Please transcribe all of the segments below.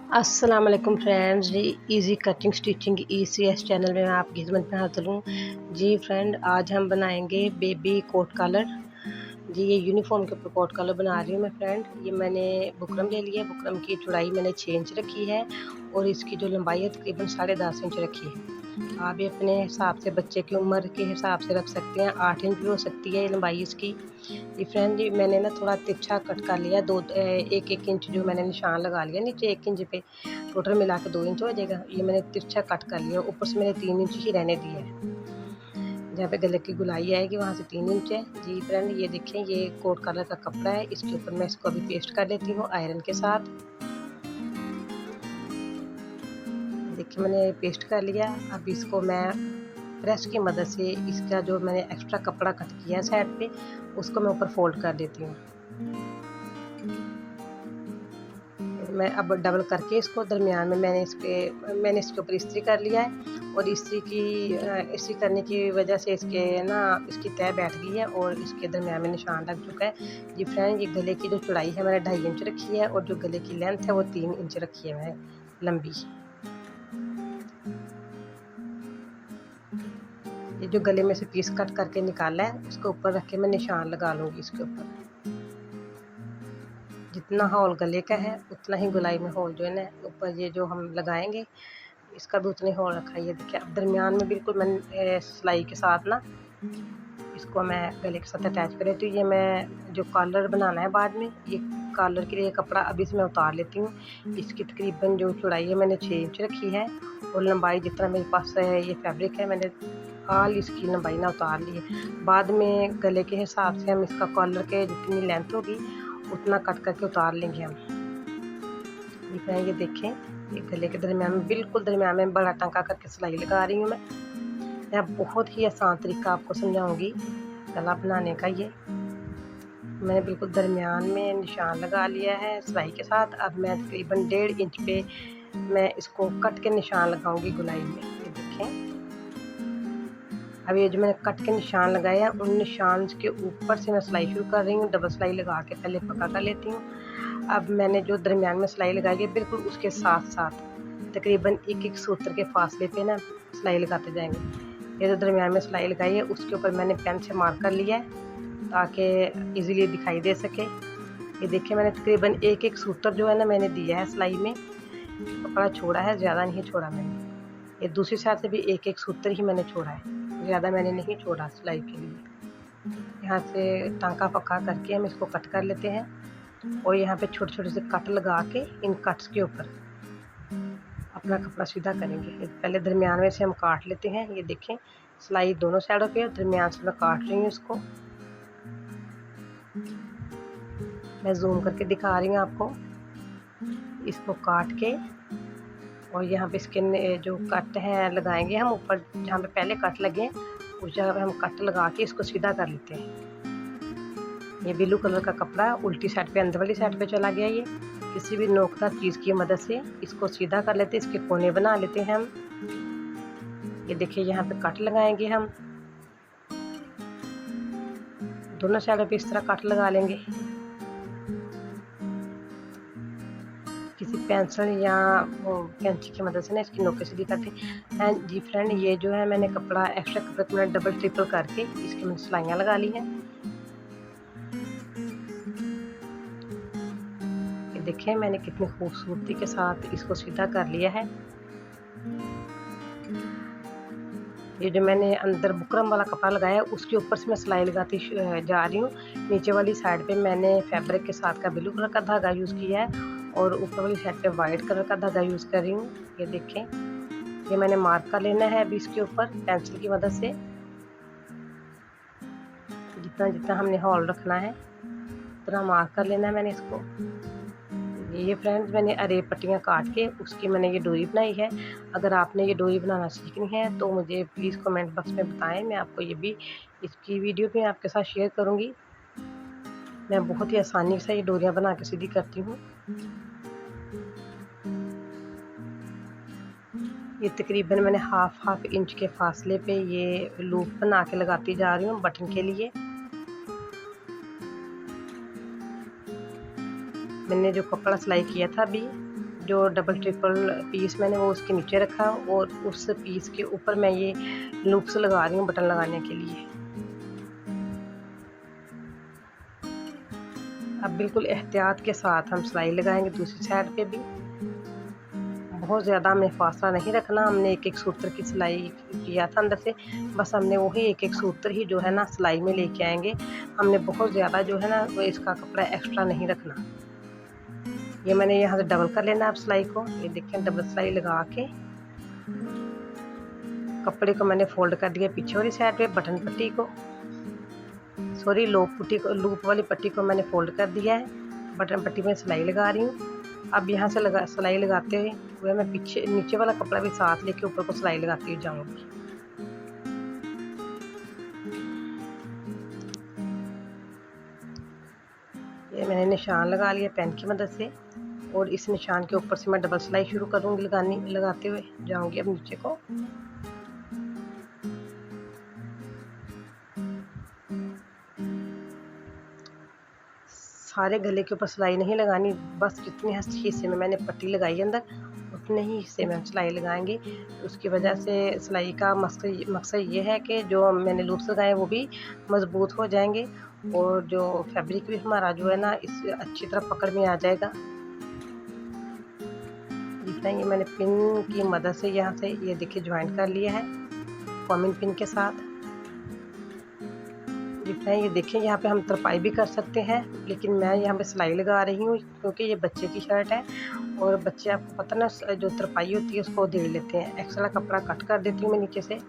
अस्सलाम वालेकुम फ्रेंड्स जी। Easy cutting stitching ECS channel में मैं आपकी खिदमत में हाजिर हूँ। जी फ्रेंड, आज हम बनाएंगे बेबी कोट कॉलर। जी ये यूनिफॉर्म के ऊपर कोट कॉलर बना रही हूँ मैं फ्रेंड। ये मैंने बुकरम ले लिया है। बुकरम की चौड़ाई मैंने 6 इंच रखी है और इसकी जो लंबाई है तकरीबन 10.5 इंच रखी है। आप भी अपने हिसाब से बच्चे की उम्र के हिसाब से रख सकते हैं। 8 इंच भी हो सकती है लंबाई इसकी। ये फ्रेंड जी मैंने ना थोड़ा तिरछा कट कर लिया, एक इंच जो मैंने निशान लगा लिया नीचे 1 इंच पे, टोटल मिला के 2 इंच हो जाएगा। ये मैंने तिरछा कट कर लिया, ऊपर से मैंने 3 इंच ही रहने दिया है। जहाँ पे गले की गुलाई आएगी वहाँ से 3 इंच है। जी फ्रेंड ये देखें, ये कोट कलर का कपड़ा है, इसके ऊपर मैं इसको अभी पेस्ट कर लेती हूँ आयरन के साथ। देखिए मैंने पेस्ट कर लिया। अब इसको मैं प्रेस की मदद से इसका जो मैंने एक्स्ट्रा कपड़ा कट किया है साइड पे, उसको मैं ऊपर फोल्ड कर देती हूँ। मैं अब डबल करके इसको दरमियान में मैंने इसके ऊपर इस्त्री कर लिया है। और इस्त्री करने की वजह से इसकी तह बैठ गई है और इसके दरमियान में निशान लग चुका है। जी फ्रेंड, ये गले की जो चौड़ाई है मैंने 2.5 इंच रखी है और जो गले की लेंथ है वो 3 इंच रखी है मैंने लंबी। ये जो गले में से पीस कट करके निकाला है उसके ऊपर रख के मैं निशान लगा लूँगी। इसके ऊपर जितना हॉल गले का है उतना ही गुलाई में हॉल जो है ना ऊपर ये जो हम लगाएंगे इसका भी उतने हॉल रखा है। ये देखिए अब दरमियान में बिल्कुल मैं सिलाई के साथ ना इसको मैं गले के साथ अटैच कर लेती हूँ। ये मैं जो कॉलर बनाना है बाद में, ये कॉलर के लिए कपड़ा अभी से मैं उतार लेती हूँ। इसकी तकरीबन जो चौड़ाई है मैंने 6 इंच रखी है और लंबाई जितना मेरे पास है ये फैब्रिक है मैंने ऑल इसकी लंबाई ना उतार ली है। बाद में गले के हिसाब से हम इसका कॉलर के जितनी लेंथ होगी उतना कट करके उतार लेंगे हम। ये देखें, ये गले के दरमियान में बिल्कुल दरमियान में बड़ा टांका करके सिलाई लगा रही हूँ मैं बहुत ही आसान तरीका आपको समझाऊंगी गला बनाने का। ये मैंने बिल्कुल दरमियान में निशान लगा लिया है सिलाई के साथ। अब मैं तकरीबन 1.5 इंच पे मैं इसको कट के निशान लगाऊंगी गुलाई में। ये देखें, अब ये जो मैंने कट के निशान लगाए हैं उन निशान के ऊपर से मैं सिलाई शुरू कर रही हूँ। डबल सिलाई लगा के पहले पक्का कर लेती हूँ। अब मैंने जो दरमियान में सिलाई लगाई है बिल्कुल उसके साथ साथ तकरीबन एक सूत्र के फासले पे ना सिलाई लगाते जाएंगे। ये जो दरमियान में सिलाई लगाई है उसके ऊपर मैंने पेन से मार्क कर लिया है ताकि इजीली दिखाई दे सके। ये देखिए मैंने तकरीबन एक सूत्र जो है ना मैंने दिया है सिलाई में, कपड़ा छोड़ा है, ज़्यादा नहीं छोड़ा मैंने। ये दूसरी साइड से भी एक सूत्र ही मैंने छोड़ा है, ज़्यादा मैंने नहीं छोड़ा सिलाई के लिए। यहाँ से टांका पक्का करके हम इसको कट कर लेते हैं और यहाँ पे छोटे छोटे से कट लगा के इन कट्स के ऊपर अपना कपड़ा सीधा करेंगे। पहले दरमियान में से हम काट लेते हैं। ये देखें सिलाई दोनों साइडों पे, दरमियान से मैं काट रही हूँ इसको। मैं जूम करके दिखा रही हूँ आपको। इसको काट के और यहाँ पे इसके जो कट है लगाएंगे हम ऊपर, जहाँ पे पहले कट लगे उस जगह पे हम कट लगा के इसको सीधा कर लेते हैं। ये ब्लू कलर का कपड़ा उल्टी साइड पे अंदर वाली साइड पे चला गया। ये किसी भी नोकदार चीज़ की मदद से इसको सीधा कर लेते हैं, इसके कोने बना लेते हैं हम। ये देखिए यहाँ पे कट लगाएंगे हम, दोनों साइडों पे इस तरह कट लगा लेंगे। किसी पेंसिल या कैंची की मदद से ना इसकी नोकें सीधी करते हैं। जी फ्रेंड, ये जो है मैंने कपड़ा एक्स्ट्रा कपड़ा मैंने डबल ट्रिपल करके इसकी मैंने सिलाइयाँ लगा ली हैं। ये देखें मैंने कितनी खूबसूरती के साथ इसको सीधा कर लिया है। ये जो मैंने अंदर बुकरम वाला कपड़ा लगाया है उसके ऊपर से मैं सिलाई लगाती जा रही हूँ। नीचे वाली साइड पे मैंने फैब्रिक के साथ का ब्लू कलर का धागा यूज़ किया है और ऊपर वाली साइड पे वाइट कलर का धागा यूज़ कर रही हूँ। ये देखें, ये मैंने मार्क कर लेना है अभी इसके ऊपर पेंसिल की मदद से। जितना जितना हमने हॉल रखना है उतना मार्क कर लेना है मैंने इसको। ये फ्रेंड्स मैंने अरे पट्टियाँ काट के उसकी मैंने ये डोरी बनाई है। अगर आपने ये डोरी बनाना सीखनी है तो मुझे प्लीज़ कमेंट बॉक्स में बताएं, मैं आपको ये भी इसकी वीडियो भी आपके साथ शेयर करूँगी। मैं बहुत ही आसानी से ये डोरियाँ बना के सीधी करती हूँ। ये तकरीबन मैंने हाफ इंच के फासले पे ये लूप बना के लगाती जा रही हूँ बटन के लिए। मैंने जो कपड़ा सिलाई किया था अभी जो डबल ट्रिपल पीस मैंने वो उसके नीचे रखा और उस पीस के ऊपर मैं ये लूप्स लगा रही हूँ बटन लगाने के लिए। अब बिल्कुल एहतियात के साथ हम सिलाई लगाएंगे दूसरी साइड पे भी। बहुत ज़्यादा हमें फासला नहीं रखना। हमने एक एक सूत्र की सिलाई किया था अंदर से, बस हमने वही एक एक सूत्र ही जो है ना सिलाई में लेके आएंगे। हमने बहुत ज़्यादा जो है ना वो इसका कपड़ा एक्स्ट्रा नहीं रखना। ये मैंने यहाँ से डबल कर लेना अब सिलाई को। ये देखें डबल सिलाई लगा के कपड़े को मैंने फोल्ड कर दिया पीछे वाली साइड पे। बटन पट्टी को सॉरी लूप वाली पट्टी को मैंने फोल्ड कर दिया है। बटन पट्टी में सिलाई लगा रही हूँ। अब यहाँ से सिलाई लगाते हुए मैं पीछे नीचे वाला कपड़ा भी साथ लेके ऊपर को सिलाई लगाती जाऊँगी। ये मैंने निशान लगा लिया पेन की मदद से और इस निशान के ऊपर से मैं डबल सिलाई शुरू करूँगी लगाते हुए जाऊँगी अब नीचे को। सारे गले के ऊपर सिलाई नहीं लगानी, बस जितने हिस्से में मैंने पट्टी लगाई अंदर उतने ही हिस्से में हम सिलाई लगाएंगे। उसकी वजह से सिलाई का मकसद ये है कि जो मैंने लूप्स लगाए वो भी मज़बूत हो जाएंगे और जो फैब्रिक भी हमारा जो है ना इस अच्छी तरह पकड़ में आ जाएगा। जितना ये मैंने पिन की मदद से यहाँ से ये देखिए ज्वाइंट कर लिया है फॉर्मिंग पिन के साथ। जितना ये देखें यहाँ पे हम तरपाई भी कर सकते हैं, लेकिन मैं यहाँ पे सिलाई लगा रही हूँ क्योंकि ये बच्चे की शर्ट है और बच्चे आपको पता ना जो तरपाई होती है उसको दे लेते हैं। एक्स्ट्रा कपड़ा कट कर देती हूँ मैं नीचे से।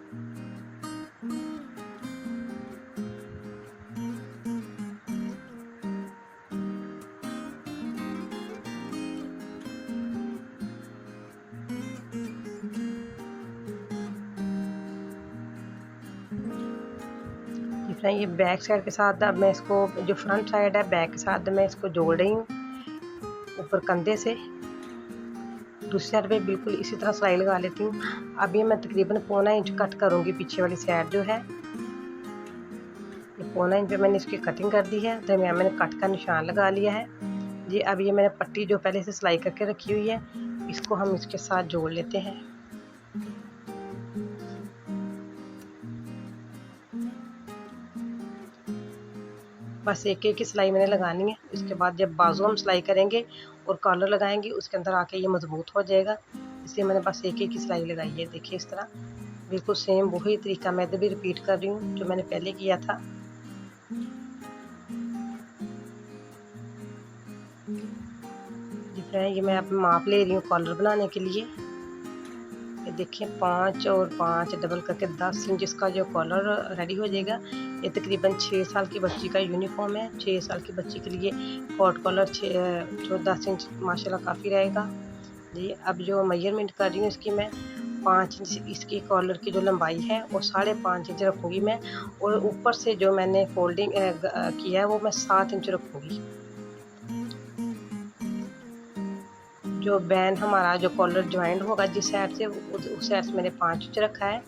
ये बैक साइड के साथ अब मैं इसको जो फ्रंट साइड है बैक के साथ मैं इसको जोड़ रही हूँ ऊपर कंधे से। दूसरी साइड पे बिल्कुल इसी तरह सिलाई लगा लेती हूँ। अब ये मैं तकरीबन 1.25 इंच कट करूँगी पीछे वाली साइड जो है। ये 1.25 इंच पे मैंने इसकी कटिंग कर दी है, तो मैंने कट का निशान लगा लिया है जी। अब ये मैंने पट्टी जो पहले से सिलाई करके रखी हुई है इसको हम इसके साथ जोड़ लेते हैं। बस एक एक की सिलाई मैंने लगानी है। इसके बाद जब बाजू हम सिलाई करेंगे और कॉलर लगाएंगे उसके अंदर आके ये मजबूत हो जाएगा, इसलिए मैंने बस एक एक की सिलाई लगाई है। देखिए इस तरह बिल्कुल सेम वही तरीका मैं भी रिपीट कर रही हूँ जो मैंने पहले किया था। दिख रहा है ये मैं अब माप ले रही हूँ कॉलर बनाने के लिए। ये देखिए 5 और 5 डबल करके 10 इंच इसका जो कॉलर रेडी हो जाएगा। ये तकरीबन 6 साल की बच्ची का यूनिफॉर्म है। 6 साल की बच्ची के लिए कॉट कॉलर 10 इंच माशाल्लाह काफ़ी रहेगा जी। अब जो मेजरमेंट कर रही हूँ इसकी मैं 5 इंच इसकी कॉलर की जो लंबाई है वो 5.5 इंच रखूँगी मैं, और ऊपर से जो मैंने फोल्डिंग किया है वो मैं 7 इंच रखूँगी। जो बैन हमारा जो कॉलर ज्वाइंट होगा जिस साइड से उस साइड से मैंने 5 इंच रखा है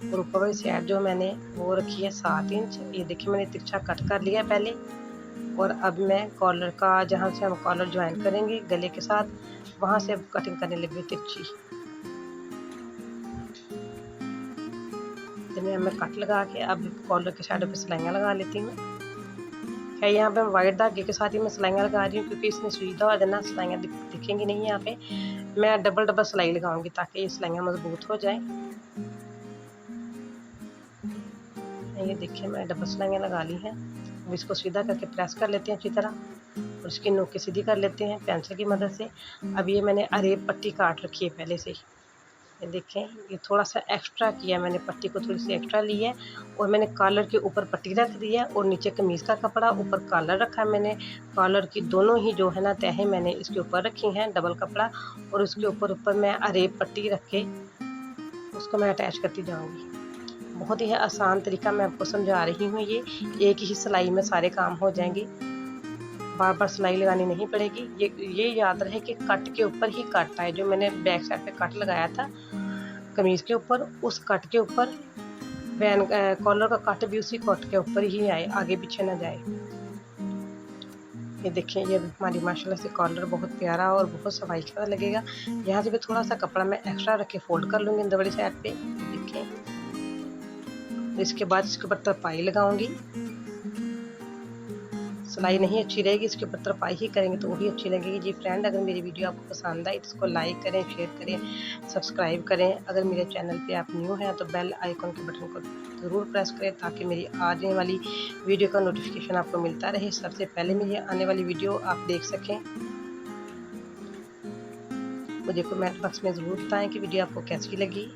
और ऊपर वाली साइड जो मैंने वो रखी है 7 इंच। ये देखिए मैंने तिरछा कट कर लिया पहले, और अब मैं कॉलर का जहाँ से हम कॉलर ज्वाइन करेंगे गले के साथ वहाँ से अब कटिंग करने लगी तिरछी। तो मैं कट लगा के अब कॉलर के साइड पे सिलाइयाँ लगा लेती हूँ। है यहाँ पे वाइट धागे के साथ ही मैं सिलाइयाँ लगा रही हूँ क्योंकि इसमें सुविधा हो जाना सिलाइयाँ दिखेंगी नहीं। यहाँ पे मैं डबल सिलाई लगाऊंगी ताकि ये सिलाइयाँ मजबूत हो जाए। ये देखिए मैं डबल सिलाइयाँ लगा ली हैं। अब इसको सीधा करके प्रेस कर लेते हैं अच्छी तरह और इसकी नोक सीधी कर लेते हैं पेंसिल की मदद से। अब ये मैंने अरेब पट्टी काट रखी है पहले से। ये देखें ये थोड़ा सा एक्स्ट्रा किया मैंने, पट्टी को थोड़ी सी एक्स्ट्रा ली है और मैंने कॉलर के ऊपर पट्टी रख दी है और नीचे कमीज़ का कपड़ा, ऊपर कॉलर रखा है मैंने। कॉलर की दोनों ही जो है ना तहें मैंने इसके ऊपर रखी हैं डबल कपड़ा, और उसके ऊपर मैं अरेब पट्टी रख के उसको मैं अटैच करती जाऊँगी। बहुत ही आसान तरीका मैं आपको समझा रही हूँ। ये एक ही सिलाई में सारे काम हो जाएंगे, बार बार सिलाई लगानी नहीं पड़ेगी। ये याद रहे कि कट के ऊपर ही कट आए। जो मैंने बैक साइड पे कट लगाया था कमीज़ के ऊपर, उस कट के ऊपर बैन कॉलर का कट भी उसी कट के ऊपर ही आए, आगे पीछे ना जाए। ये देखिए, ये हमारी माशाल्लाह से कॉलर बहुत प्यारा और बहुत सफाई का लगेगा। यहाँ से भी थोड़ा सा कपड़ा मैं एक्स्ट्रा रख के फोल्ड कर लूँगी अंदर वाली साइड पे, देखिए। इसके बाद इसके ऊपर तरपाई लगाऊंगी। सिलाई नहीं अच्छी रहेगी, इसके ऊपर तरपाई ही करेंगे तो वही अच्छी लगेगी। जी फ्रेंड, अगर मेरी वीडियो आपको पसंद आए तो इसको लाइक करें, शेयर करें, सब्सक्राइब करें। अगर मेरे चैनल पे आप न्यू हैं तो बेल आइकन के बटन को ज़रूर प्रेस करें ताकि मेरी आने वाली वीडियो का नोटिफिकेशन आपको मिलता रहे, सबसे पहले मेरी आने वाली वीडियो आप देख सकें। मुझे कमेंट बॉक्स में ज़रूर बताएं कि वीडियो आपको कैसी लगी।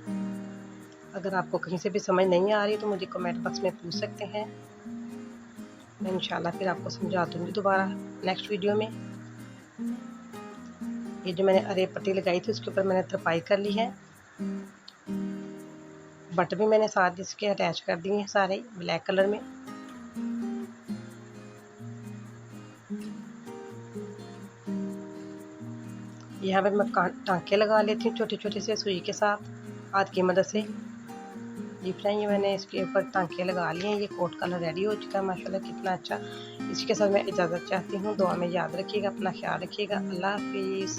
अगर आपको कहीं से भी समझ नहीं आ रही तो मुझे कमेंट बॉक्स में पूछ सकते हैं, मैं इंशाल्लाह फिर आपको समझा दूँगी दोबारा नेक्स्ट वीडियो में। ये जो मैंने अरे पट्टी लगाई थी उसके ऊपर मैंने तरपाई कर ली है। बट भी मैंने साथ इसके अटैच कर दिए हैं सारे ब्लैक कलर में। यहाँ पे मैं टांके लगा लेती हूँ छोटे छोटे से सुई के साथ हाथ की मदद से। जी फ्रेंड, ये मैंने इसके ऊपर टांके लगा लिए हैं। ये कोट कलर रेडी हो चुका है माशाल्लाह, कितना अच्छा। इसके साथ मैं इजाज़त चाहती हूँ। दुआ में याद रखिएगा, अपना ख्याल रखिएगा। अल्लाह हाफिज़।